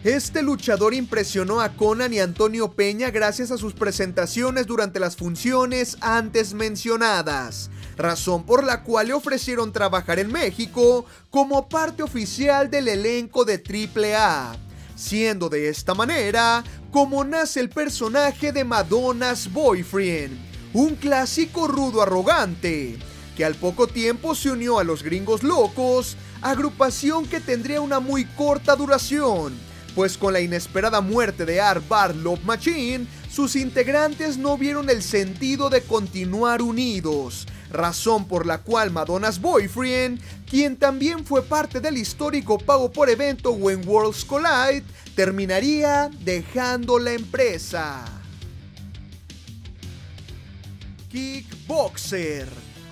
S1: este luchador impresionó a Conan y Antonio Peña gracias a sus presentaciones durante las funciones antes mencionadas, razón por la cual le ofrecieron trabajar en México como parte oficial del elenco de AAA, siendo de esta manera como nace el personaje de Madonna's Boyfriend, un clásico rudo arrogante, que al poco tiempo se unió a los Gringos Locos, agrupación que tendría una muy corta duración, pues con la inesperada muerte de Art Bar Love Machine, sus integrantes no vieron el sentido de continuar unidos, razón por la cual Madonna's Boyfriend, quien también fue parte del histórico pago por evento When Worlds Collide, terminaría dejando la empresa. Kickboxer.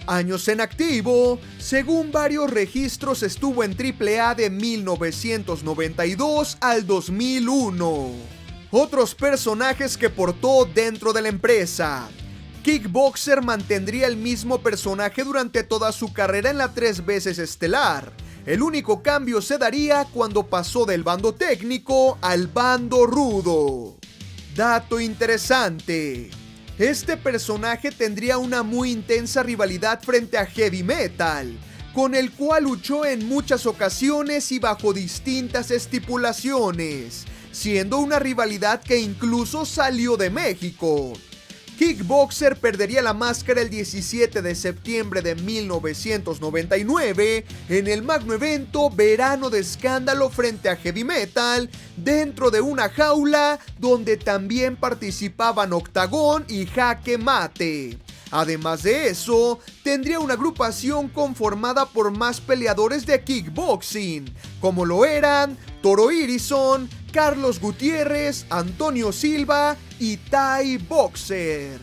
S1: Años en activo. Según varios registros, estuvo en AAA de 1992 al 2001. Otros personajes que portó dentro de la empresa. Kickboxer mantendría el mismo personaje durante toda su carrera en la 3 veces estelar. El único cambio se daría cuando pasó del bando técnico al bando rudo. Dato interesante: este personaje tendría una muy intensa rivalidad frente a Heavy Metal, con el cual luchó en muchas ocasiones y bajo distintas estipulaciones, siendo una rivalidad que incluso salió de México. Kickboxer perdería la máscara el 17 de septiembre de 1999 en el magno evento Verano de Escándalo frente a Heavy Metal, dentro de una jaula donde también participaban Octagón y Jaque Mate. Además de eso, tendría una agrupación conformada por más peleadores de kickboxing, como lo eran Toro Irison, Carlos Gutiérrez, Antonio Silva y Thai Boxer.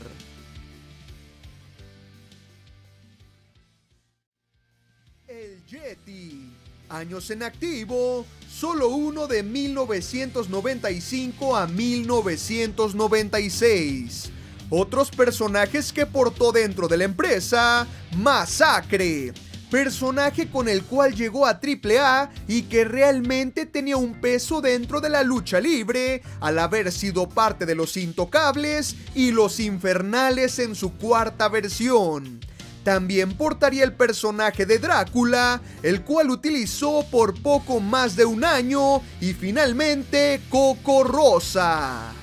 S1: El Yeti. Años en activo, solo uno de 1995 a 1996. Otros personajes que portó dentro de la empresa: Masacre, personaje con el cual llegó a AAA y que realmente tenía un peso dentro de la lucha libre al haber sido parte de los Intocables y los Infernales en su cuarta versión. También portaría el personaje de Drácula, el cual utilizó por poco más de un año, y finalmente Coco Rosa.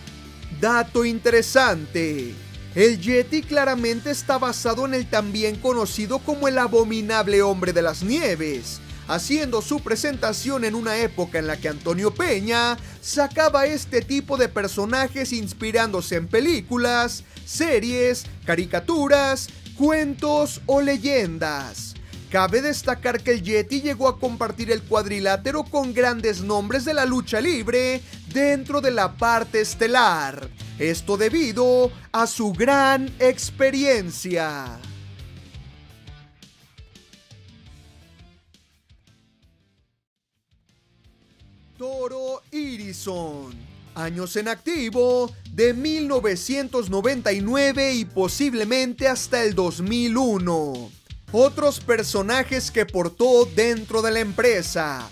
S1: Dato interesante: el Yeti claramente está basado en el también conocido como el Abominable Hombre de las Nieves, haciendo su presentación en una época en la que Antonio Peña sacaba este tipo de personajes inspirándose en películas, series, caricaturas, cuentos o leyendas. Cabe destacar que el Yeti llegó a compartir el cuadrilátero con grandes nombres de la lucha libre dentro de la parte estelar. Esto debido a su gran experiencia. Toro Irison. Años en activo de 1999 y posiblemente hasta el 2001. Otros personajes que portó dentro de la empresa.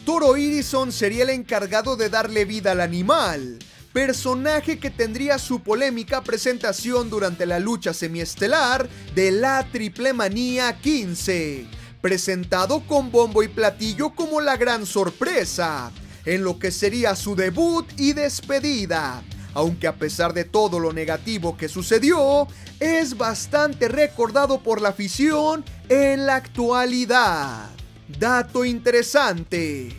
S1: Toro Irison sería el encargado de darle vida al animal, personaje que tendría su polémica presentación durante la lucha semiestelar de la Triplemanía 15, presentado con bombo y platillo como la gran sorpresa, en lo que sería su debut y despedida. Aunque a pesar de todo lo negativo que sucedió, es bastante recordado por la afición en la actualidad. Dato interesante: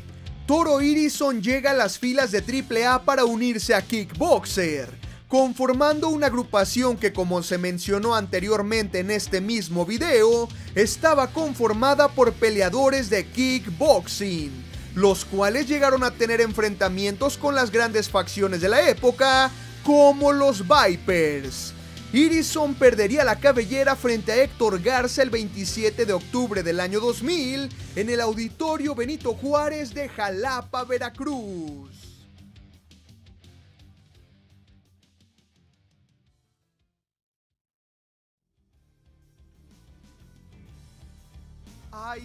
S1: Toro Irison llega a las filas de AAA para unirse a Kickboxer, conformando una agrupación que, como se mencionó anteriormente en este mismo video, estaba conformada por peleadores de kickboxing, los cuales llegaron a tener enfrentamientos con las grandes facciones de la época, como los Vipers. Irison perdería la cabellera frente a Héctor Garza el 27 de octubre del año 2000 en el Auditorio Benito Juárez de Jalapa, Veracruz.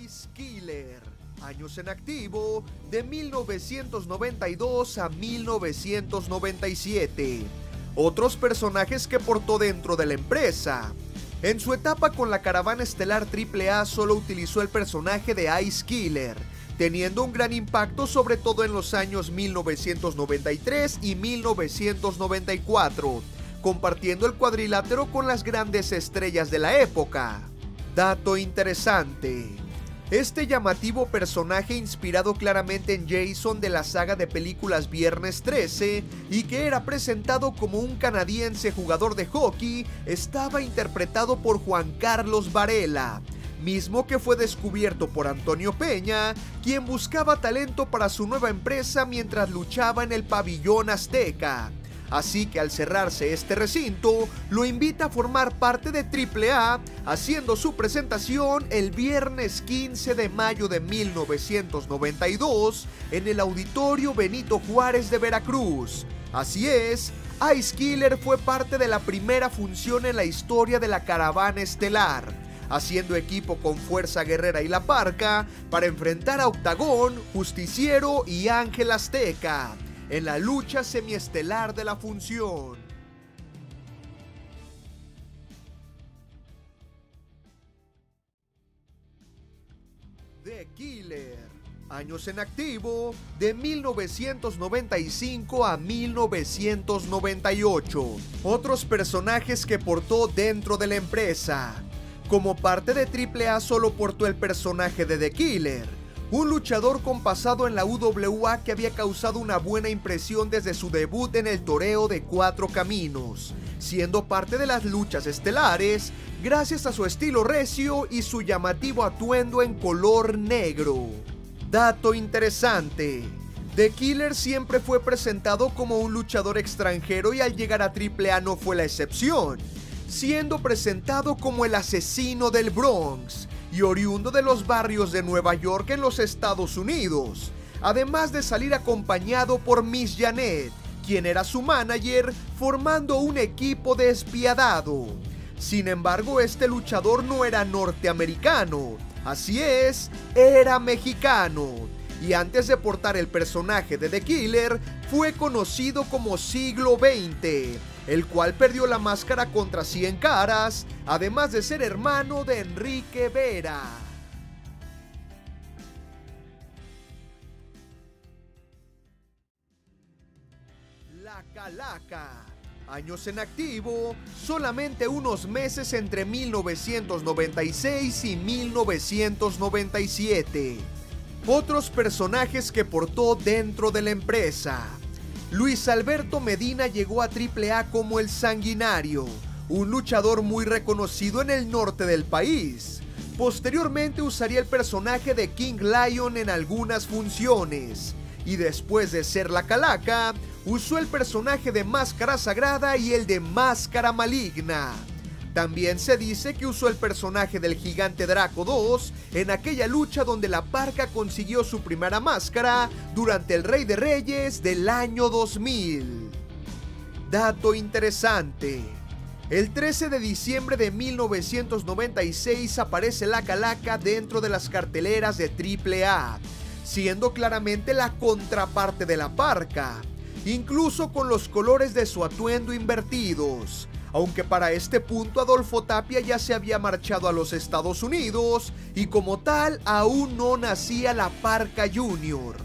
S1: Ice Killer. Años en activo de 1992 a 1997. Otros personajes que portó dentro de la empresa. En su etapa con la caravana estelar AAA solo utilizó el personaje de Ice Killer, teniendo un gran impacto sobre todo en los años 1993 y 1994, compartiendo el cuadrilátero con las grandes estrellas de la época. Dato interesante: este llamativo personaje, inspirado claramente en Jason de la saga de películas Viernes 13 y que era presentado como un canadiense jugador de hockey, estaba interpretado por Juan Carlos Varela, mismo que fue descubierto por Antonio Peña, quien buscaba talento para su nueva empresa mientras luchaba en el Pabellón Azteca. Así que al cerrarse este recinto, lo invita a formar parte de AAA, haciendo su presentación el viernes 15 de mayo de 1992 en el Auditorio Benito Juárez de Veracruz. Así es, Ice Killer fue parte de la primera función en la historia de la caravana estelar, haciendo equipo con Fuerza Guerrera y La Parca para enfrentar a Octagón, Justiciero y Ángel Azteca en la lucha semiestelar de la función. The Killer. Años en activo de 1995 a 1998. Otros personajes que portó dentro de la empresa. Como parte de AAA solo portó el personaje de The Killer, un luchador con pasado en la UWA que había causado una buena impresión desde su debut en el toreo de Cuatro Caminos, siendo parte de las luchas estelares gracias a su estilo recio y su llamativo atuendo en color negro. Dato interesante: The Killer siempre fue presentado como un luchador extranjero y al llegar a AAA no fue la excepción, siendo presentado como el asesino del Bronx y oriundo de los barrios de Nueva York en los Estados Unidos, además de salir acompañado por Miss Janet, quien era su manager, formando un equipo despiadado. Sin embargo, este luchador no era norteamericano, así es, era mexicano, y antes de portar el personaje de The Killer, fue conocido como Siglo XX, el cual perdió la máscara contra 100 Caras, además de ser hermano de Enrique Vera. La Calaca. Años en activo, solamente unos meses entre 1996 y 1997. Otros personajes que portó dentro de la empresa. Luis Alberto Medina llegó a AAA como el Sanguinario, un luchador muy reconocido en el norte del país. Posteriormente usaría el personaje de King Lion en algunas funciones, y después de ser la Calaca, usó el personaje de Máscara Sagrada y el de Máscara Maligna. También se dice que usó el personaje del Gigante Draco 2 en aquella lucha donde la Parca consiguió su primera máscara durante el Rey de Reyes del año 2000. Dato interesante: el 13 de diciembre de 1996 aparece la Calaca dentro de las carteleras de AAA, siendo claramente la contraparte de la Parca, incluso con los colores de su atuendo invertidos. Aunque para este punto Adolfo Tapia ya se había marchado a los Estados Unidos y como tal aún no nacía la Parca Junior.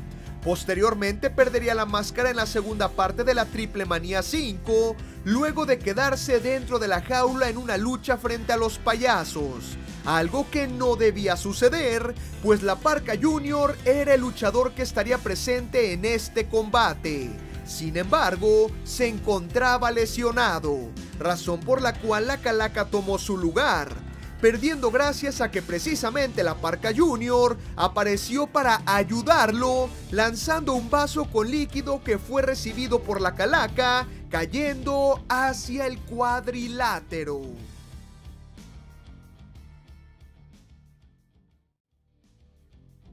S1: Posteriormente perdería la máscara en la segunda parte de la Triple Manía 5, luego de quedarse dentro de la jaula en una lucha frente a los payasos, algo que no debía suceder, pues la Parca Junior era el luchador que estaría presente en este combate. Sin embargo, se encontraba lesionado, razón por la cual la Calaca tomó su lugar, perdiendo gracias a que precisamente la Parca Junior apareció para ayudarlo, lanzando un vaso con líquido que fue recibido por la Calaca, cayendo hacia el cuadrilátero.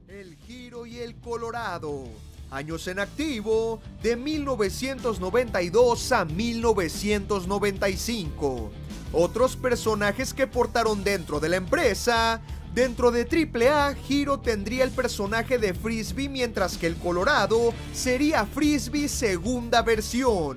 S1: El Giro y el Colorado. Años en activo de 1992 a 1995. Otros personajes que portaron dentro de la empresa. Dentro de AAA, Giro tendría el personaje de Frisbee, mientras que el Colorado sería Frisbee segunda versión.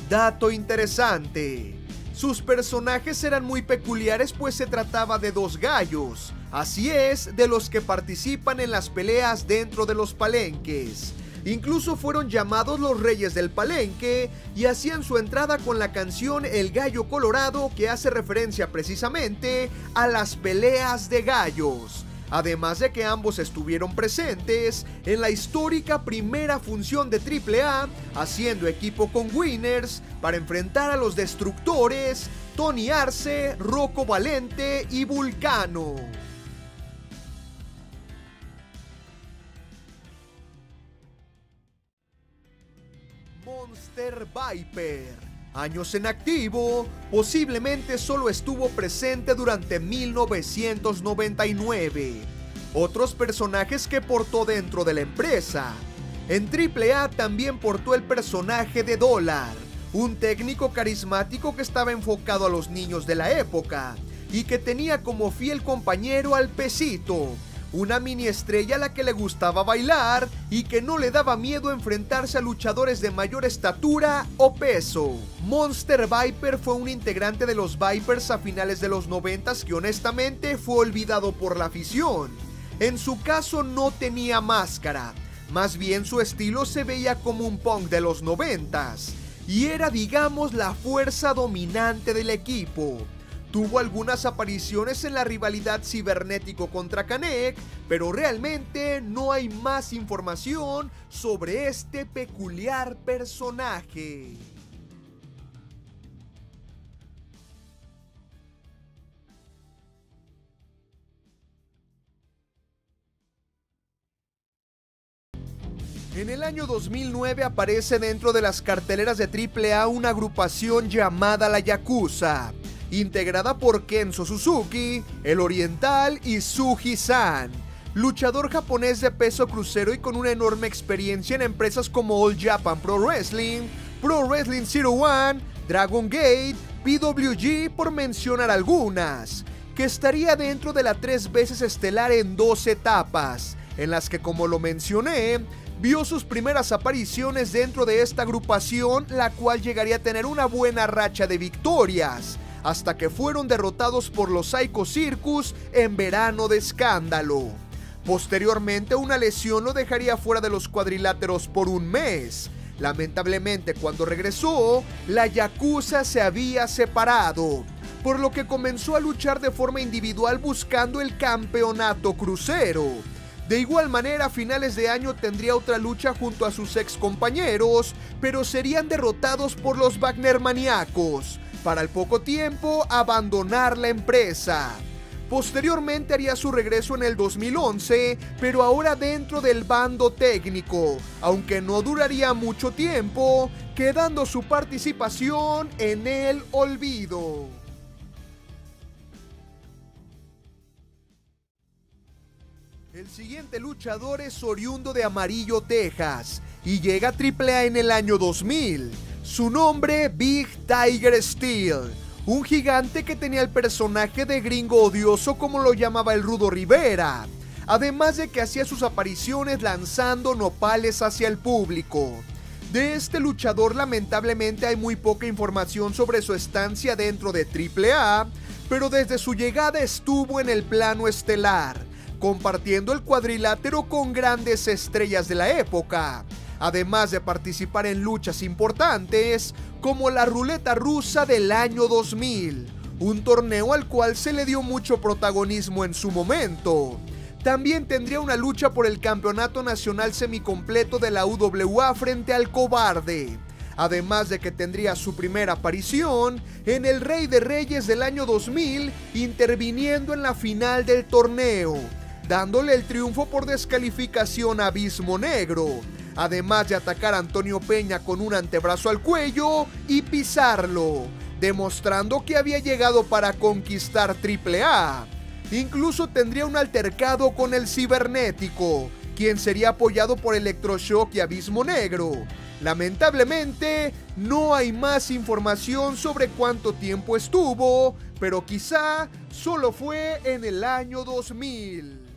S1: Dato interesante: sus personajes eran muy peculiares, pues se trataba de dos gallos, así es, de los que participan en las peleas dentro de los palenques. Incluso fueron llamados los Reyes del Palenque y hacían su entrada con la canción El Gallo Colorado, que hace referencia precisamente a las peleas de gallos. Además de que ambos estuvieron presentes en la histórica primera función de AAA, haciendo equipo con Winners para enfrentar a los Destructores, Tony Arce, Rocco Valente y Vulcano. Monster Viper. Años en activo, posiblemente solo estuvo presente durante 1999. Otros personajes que portó dentro de la empresa. En AAA también portó el personaje de Dólar, un técnico carismático que estaba enfocado a los niños de la época y que tenía como fiel compañero al Pesito, una mini estrella a la que le gustaba bailar y que no le daba miedo enfrentarse a luchadores de mayor estatura o peso. Monster Viper fue un integrante de los Vipers a finales de los 90s que honestamente fue olvidado por la afición. En su caso no tenía máscara, más bien su estilo se veía como un punk de los 90s y era, digamos, la fuerza dominante del equipo. Tuvo algunas apariciones en la rivalidad cibernético contra Canek, pero realmente no hay más información sobre este peculiar personaje. En el año 2009 aparece dentro de las carteleras de AAA una agrupación llamada la Yakuza, integrada por Kenzo Suzuki, El Oriental y Suji-san, luchador japonés de peso crucero y con una enorme experiencia en empresas como All Japan Pro Wrestling, Pro Wrestling 01, Dragon Gate, PWG, por mencionar algunas, que estaría dentro de la 3 veces estelar en 2 etapas, en las que, como lo mencioné, vio sus primeras apariciones dentro de esta agrupación, la cual llegaría a tener una buena racha de victorias, hasta que fueron derrotados por los Psycho Circus en Verano de Escándalo. Posteriormente, una lesión lo dejaría fuera de los cuadriláteros por un mes. Lamentablemente, cuando regresó, la Yakuza se había separado, por lo que comenzó a luchar de forma individual buscando el campeonato crucero. De igual manera, a finales de año tendría otra lucha junto a sus ex compañeros, pero serían derrotados por los Wagner maníacos, para al poco tiempo abandonar la empresa. Posteriormente haría su regreso en el 2011, pero ahora dentro del bando técnico, aunque no duraría mucho tiempo, quedando su participación en el olvido. El siguiente luchador es oriundo de Amarillo, Texas, y llega a AAA en el año 2000. Su nombre, Big Tiger Steel, un gigante que tenía el personaje de gringo odioso como lo llamaba el Rudo Rivera, además de que hacía sus apariciones lanzando nopales hacia el público. De este luchador lamentablemente hay muy poca información sobre su estancia dentro de AAA, pero desde su llegada estuvo en el plano estelar, compartiendo el cuadrilátero con grandes estrellas de la época, además de participar en luchas importantes como la Ruleta Rusa del año 2000, un torneo al cual se le dio mucho protagonismo en su momento. También tendría una lucha por el campeonato nacional semicompleto de la UWA frente al Cobarde, además de que tendría su primera aparición en el Rey de Reyes del año 2000, interviniendo en la final del torneo, dándole el triunfo por descalificación a Abismo Negro, además de atacar a Antonio Peña con un antebrazo al cuello y pisarlo, demostrando que había llegado para conquistar AAA. Incluso tendría un altercado con el Cibernético, quien sería apoyado por Electroshock y Abismo Negro. Lamentablemente, no hay más información sobre cuánto tiempo estuvo, pero quizá solo fue en el año 2000.